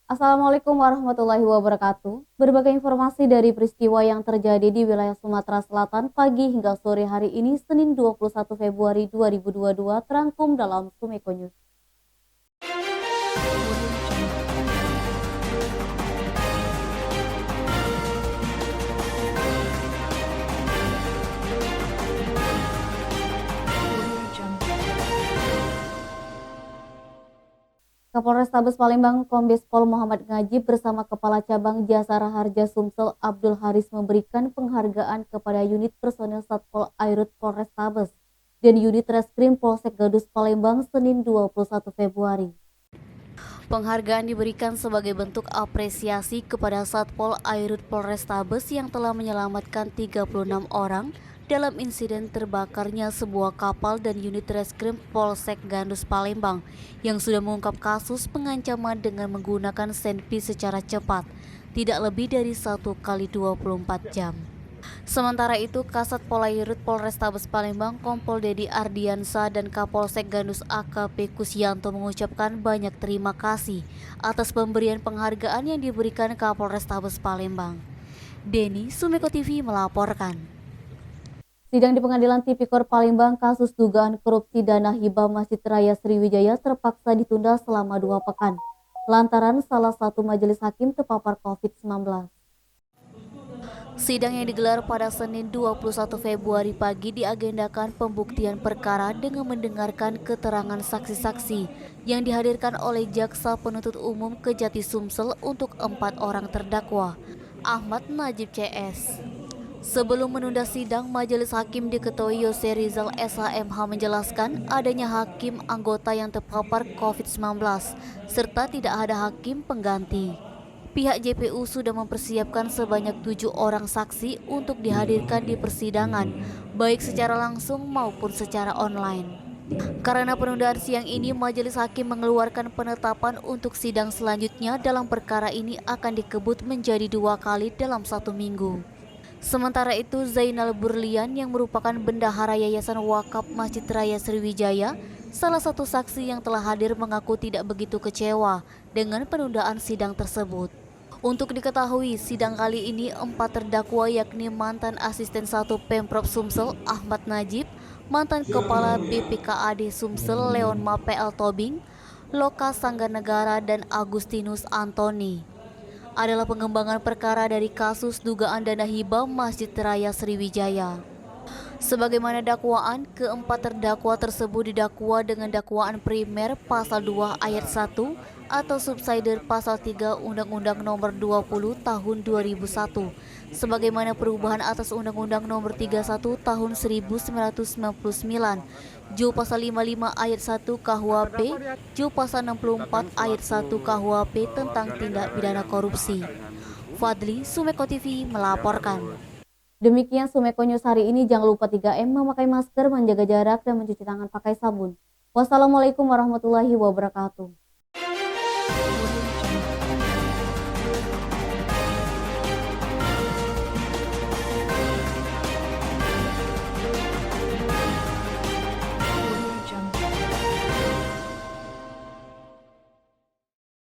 Assalamualaikum warahmatullahi wabarakatuh. Berbagai informasi dari peristiwa yang terjadi di wilayah Sumatera Selatan pagi hingga sore hari ini Senin 21 Februari 2022 terangkum dalam Sumeko News. Kapolrestabes Palembang Kombes Pol Muhammad Ngajib bersama Kepala Cabang Jasara Harja Sumsel Abdul Haris memberikan penghargaan kepada unit personel Satpol Airut Polrestabes dan unit Reskrim Polsek Gadus Palembang Senin 21 Februari. Penghargaan diberikan sebagai bentuk apresiasi kepada Satpol Airut Polrestabes yang telah menyelamatkan 36 orang dalam insiden terbakarnya sebuah kapal dan unit reskrim Polsek Gandus Palembang yang sudah mengungkap kasus pengancaman dengan menggunakan senpi secara cepat, tidak lebih dari 1 kali 24 jam. Sementara itu, Kasat Polairut Polrestabes Palembang Kompol Dedi Ardiansa dan Kapolsek Gandus AKP Kusyanto mengucapkan banyak terima kasih atas pemberian penghargaan yang diberikan Kapolrestabes Palembang. Denny, Sumeko TV melaporkan. Sidang di Pengadilan Tipikor Palembang kasus dugaan korupsi dana hibah Masjid Raya Sriwijaya terpaksa ditunda selama 2 pekan lantaran salah satu majelis hakim terpapar COVID-19. Sidang yang digelar pada Senin 21 Februari pagi diagendakan pembuktian perkara dengan mendengarkan keterangan saksi-saksi yang dihadirkan oleh Jaksa Penuntut Umum Kejati Sumsel untuk 4 orang terdakwa. Ahmad Najib CS. Sebelum menunda sidang, Majelis Hakim diketuai Yose Rizal SHMH menjelaskan adanya hakim anggota yang terpapar COVID-19 serta tidak ada hakim pengganti. Pihak JPU sudah mempersiapkan sebanyak 7 orang saksi untuk dihadirkan di persidangan, baik secara langsung maupun secara online. Karena penundaan siang ini, Majelis Hakim mengeluarkan penetapan untuk sidang selanjutnya dalam perkara ini akan dikebut menjadi 2 kali dalam 1 minggu. Sementara itu, Zainal Burlian yang merupakan bendahara Yayasan Wakaf Masjid Raya Sriwijaya, salah satu saksi yang telah hadir mengaku tidak begitu kecewa dengan penundaan sidang tersebut. Untuk diketahui, sidang kali ini 4 terdakwa yakni mantan asisten 1 Pemprov Sumsel Ahmad Najib, mantan kepala BPKAD Sumsel Leon Mapel Tobing, Loka Sangganegara dan Agustinus Antoni adalah pengembangan perkara dari kasus dugaan dana hibah Masjid Raya Sriwijaya. Sebagaimana dakwaan, keempat terdakwa tersebut didakwa dengan dakwaan primer pasal 2 ayat 1 atau subsider pasal 3 Undang-Undang Nomor 20 Tahun 2001 sebagaimana perubahan atas Undang-Undang Nomor 31 Tahun 1999, Ju pasal 55 ayat 1 KUHP, Ju pasal 64 ayat 1 KUHP tentang tindak pidana korupsi. Fadli, Sumeko TV melaporkan. Demikian Sumeko News hari ini. Jangan lupa 3M, memakai masker, menjaga jarak, dan mencuci tangan pakai sabun. Wassalamualaikum warahmatullahi wabarakatuh.